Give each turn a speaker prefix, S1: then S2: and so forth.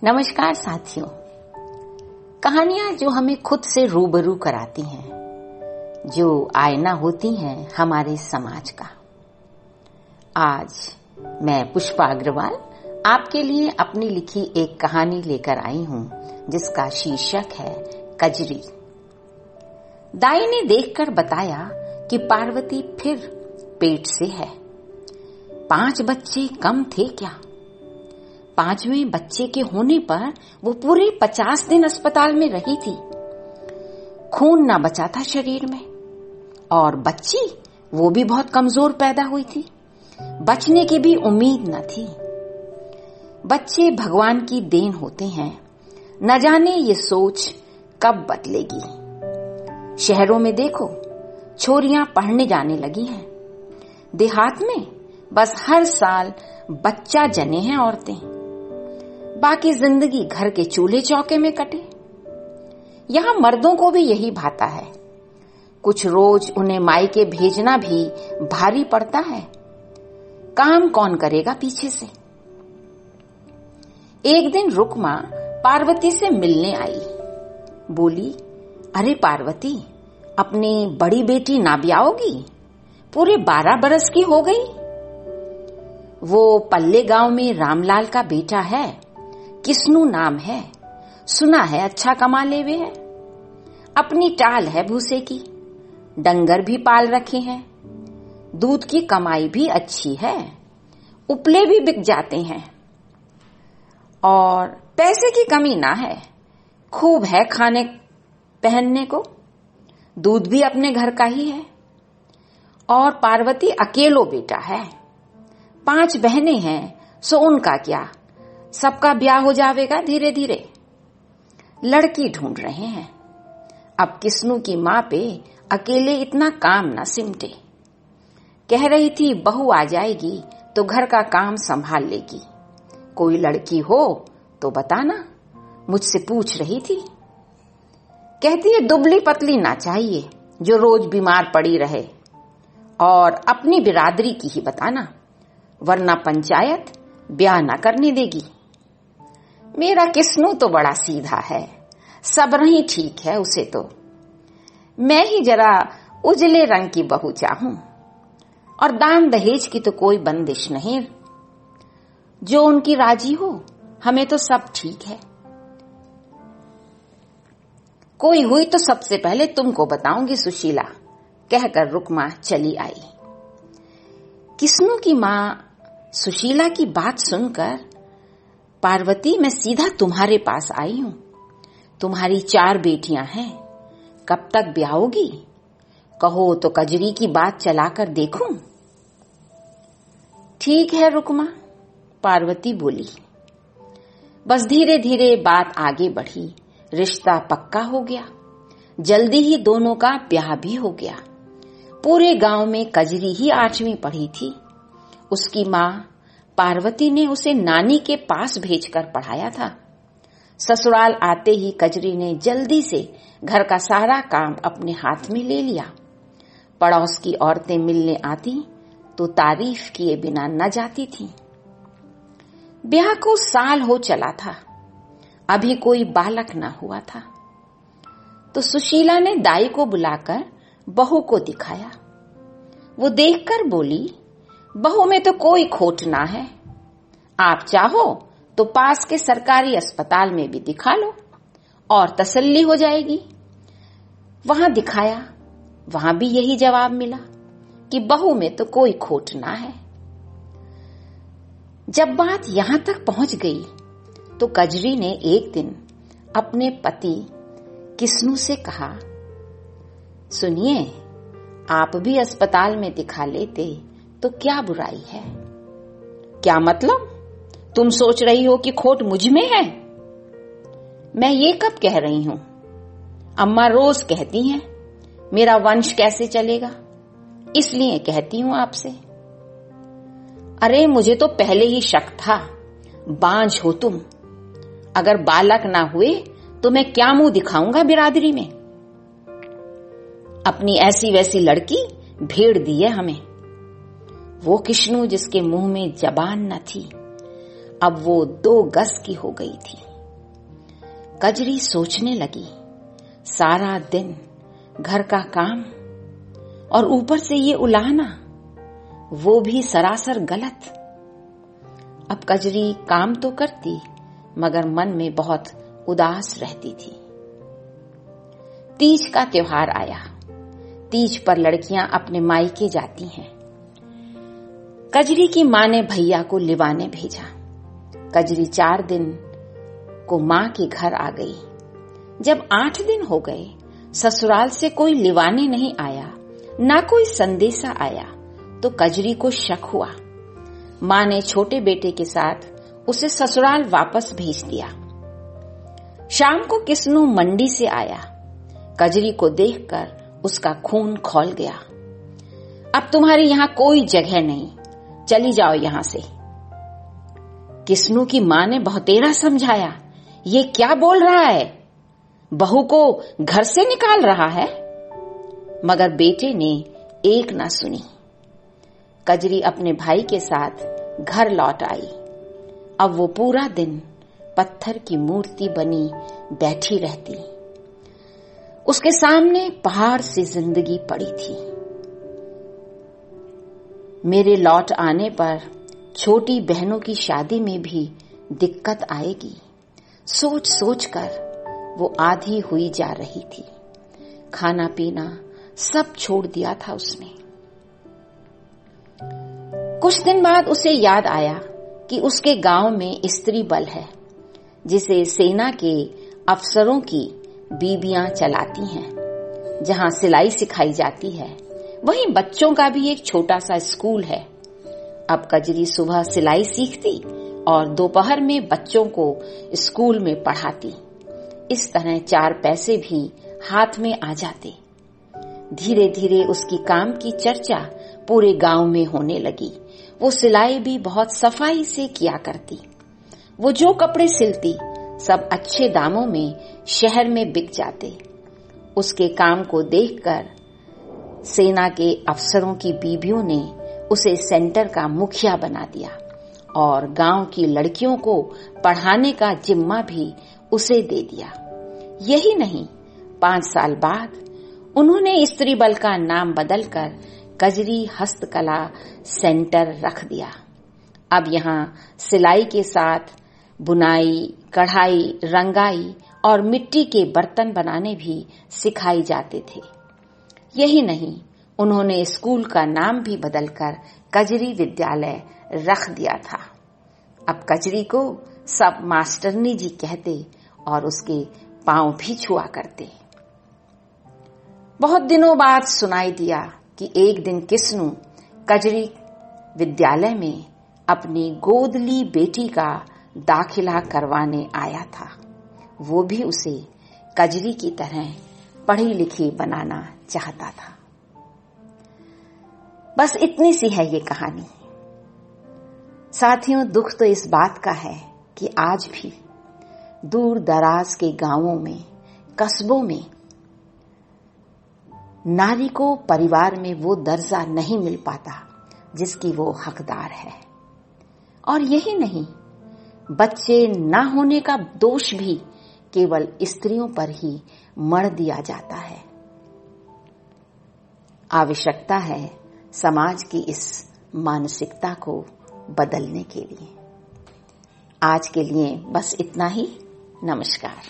S1: नमस्कार साथियों। कहानियां जो हमें खुद से रूबरू कराती हैं, जो आईना होती हैं हमारे समाज का। आज मैं पुष्पा अग्रवाल आपके लिए अपनी लिखी एक कहानी लेकर आई हूं, जिसका शीर्षक है कजरी। दाई ने देखकर बताया कि पार्वती फिर पेट से है। 5 बच्चे कम थे क्या? 5वें बच्चे के होने पर वो पूरे 50 दिन अस्पताल में रही थी। खून ना बचा था शरीर में, और बच्ची वो भी बहुत कमजोर पैदा हुई थी। बचने की भी उम्मीद न थी। बच्चे भगवान की देन होते हैं, न जाने ये सोच कब बदलेगी। शहरों में देखो, छोरियां पढ़ने जाने लगी हैं। देहात में बस हर साल बच्चा जने हैं औरतें। बाकी जिंदगी घर के चूल्हे चौके में कटे। यहां मर्दों को भी यही भाता है। कुछ रोज उन्हें मायके भेजना भी भारी पड़ता है। काम कौन करेगा पीछे से। एक दिन रुक्मा पार्वती से मिलने आई। बोली, अरे पार्वती, अपनी बड़ी बेटी ना ब्याहोगी? पूरे 12 बरस की हो गई। वो पल्ले गांव में रामलाल का बेटा है, किस्नू नाम है। सुना है अच्छा कमा लेवे है। अपनी टाल है भूसे की। डंगर भी पाल रखे हैं। दूध की कमाई भी अच्छी है। उपले भी बिक जाते हैं। और पैसे की कमी ना है। खूब है खाने पहनने को। दूध भी अपने घर का ही है। और पार्वती अकेलो बेटा है। 5 बहनें हैं, सो उनका क्या, सबका ब्याह हो जाएगा धीरे धीरे। लड़की ढूंढ रहे हैं। अब किस्नू की माँ पे अकेले इतना काम न सिमटे। कह रही थी बहू आ जाएगी तो घर का काम संभाल लेगी। कोई लड़की हो तो बताना, मुझसे पूछ रही थी। कहती है दुबली पतली ना चाहिए, जो रोज बीमार पड़ी रहे। और अपनी बिरादरी की ही बताना, वरना पंचायत ब्याह ना करने देगी। मेरा किस्नू तो बड़ा सीधा है, सब्र ही ठीक है उसे तो। मैं ही जरा उजले रंग की बहू चाहूं। और दान दहेज की तो कोई बंदिश नहीं। जो उनकी राजी हो, हमें तो सब ठीक है। कोई हुई तो सबसे पहले तुमको बताऊंगी सुशीला, कहकर रुक्मा चली आई। किस्नू की मां सुशीला की बात सुनकर, पार्वती मैं सीधा तुम्हारे पास आई हूं। तुम्हारी 4 बेटियां हैं, कब तक ब्याहोगी? कहो तो कजरी की बात चलाकर देखूं। ठीक है रुक्मा, पार्वती बोली। बस धीरे धीरे बात आगे बढ़ी। रिश्ता पक्का हो गया। जल्दी ही दोनों का ब्याह भी हो गया। पूरे गांव में कजरी ही 8वीं पढ़ी थी। उसकी माँ पार्वती ने उसे नानी के पास भेजकर पढ़ाया था। ससुराल आते ही कजरी ने जल्दी से घर का सारा काम अपने हाथ में ले लिया। पड़ोस की औरतें मिलने आती तो तारीफ किए बिना न जाती थीं। ब्याह को साल हो चला था, अभी कोई बालक न हुआ था। तो सुशीला ने दाई को बुलाकर बहू को दिखाया। वो देखकर बोली, बहू में तो कोई खोट ना है। आप चाहो तो पास के सरकारी अस्पताल में भी दिखा लो और तसल्ली हो जाएगी। वहां दिखाया, वहां भी यही जवाब मिला कि बहू में तो कोई खोट ना है। जब बात यहां तक पहुंच गई तो कजरी ने एक दिन अपने पति किस्नू से कहा, सुनिए, आप भी अस्पताल में दिखा लेते तो क्या बुराई है। क्या मतलब? तुम सोच रही हो कि खोट मुझ में है? मैं ये कब कह रही हूं? अम्मा रोज कहती हैं, मेरा वंश कैसे चलेगा, इसलिए कहती हूं आपसे। अरे मुझे तो पहले ही शक था, बांझ हो तुम। अगर बालक ना हुए तो मैं क्या मुंह दिखाऊंगा बिरादरी में। अपनी ऐसी वैसी लड़की भेड़ दी है हमें। वो किस्नू जिसके मुंह में जबान न थी, अब वो 2 गज की हो गई थी। कजरी सोचने लगी, सारा दिन घर का काम और ऊपर से ये उलाहना, वो भी सरासर गलत। अब कजरी काम तो करती मगर मन में बहुत उदास रहती थी। तीज का त्योहार आया। तीज पर लड़कियां अपने मायके जाती हैं। कजरी की मां ने भैया को लिवाने भेजा। कजरी 4 दिन को मां के घर आ गई। जब 8 दिन हो गए, ससुराल से कोई लिवाने नहीं आया, ना कोई संदेशा आया, तो कजरी को शक हुआ। मां ने छोटे बेटे के साथ उसे ससुराल वापस भेज दिया। शाम को किस्नू मंडी से आया। कजरी को देखकर उसका खून खौल गया। अब तुम्हारी यहां कोई जगह नहीं, चली जाओ यहां से। किस्नू की मां ने बहुतेरा समझाया, ये क्या बोल रहा है, बहू को घर से निकाल रहा है, मगर बेटे ने एक ना सुनी। कजरी अपने भाई के साथ घर लौट आई। अब वो पूरा दिन पत्थर की मूर्ति बनी बैठी रहती। उसके सामने पहाड़ सी जिंदगी पड़ी थी। मेरे लौट आने पर छोटी बहनों की शादी में भी दिक्कत आएगी, सोच सोच कर वो आधी हुई जा रही थी। खाना पीना सब छोड़ दिया था उसने। कुछ दिन बाद उसे याद आया कि उसके गांव में स्त्री बल है, जिसे सेना के अफसरों की बीबियां चलाती हैं, जहां सिलाई सिखाई जाती है। वहीं बच्चों का भी एक छोटा सा स्कूल है। अब कजरी सुबह सिलाई सीखती और दोपहर में बच्चों को स्कूल में पढ़ाती। इस तरह 4 पैसे भी हाथ में आ जाते। धीरे धीरे उसकी काम की चर्चा पूरे गांव में होने लगी। वो सिलाई भी बहुत सफाई से किया करती। वो जो कपड़े सिलती सब अच्छे दामों में शहर में बिक जाते। उसके काम को देखकर सेना के अफसरों की बीबियों ने उसे सेंटर का मुखिया बना दिया और गांव की लड़कियों को पढ़ाने का जिम्मा भी उसे दे दिया। यही नहीं, 5 साल बाद उन्होंने स्त्री बल का नाम बदलकर कजरी हस्तकला सेंटर रख दिया। अब यहाँ सिलाई के साथ बुनाई, कढ़ाई, रंगाई और मिट्टी के बर्तन बनाने भी सिखाए जाते थे। यही नहीं, उन्होंने स्कूल का नाम भी बदलकर कजरी विद्यालय रख दिया था। अब कजरी को सब मास्टरनी जी कहते और उसके पांव भी छुआ करते। बहुत दिनों बाद सुनाई दिया कि एक दिन किस्नू कजरी विद्यालय में अपनी गोदली बेटी का दाखिला करवाने आया था। वो भी उसे कजरी की तरह पढ़ी लिखी बनाना चाहता था। बस इतनी सी है ये कहानी। साथियों, दुख तो इस बात का है कि आज भी दूर दराज के गांवों में, कस्बों में नारी को परिवार में वो दर्जा नहीं मिल पाता जिसकी वो हकदार है। और यही नहीं, बच्चे न होने का दोष भी केवल स्त्रियों पर ही मढ़ दिया जाता है। आवश्यकता है समाज की इस मानसिकता को बदलने के लिए। आज के लिए बस इतना ही। नमस्कार।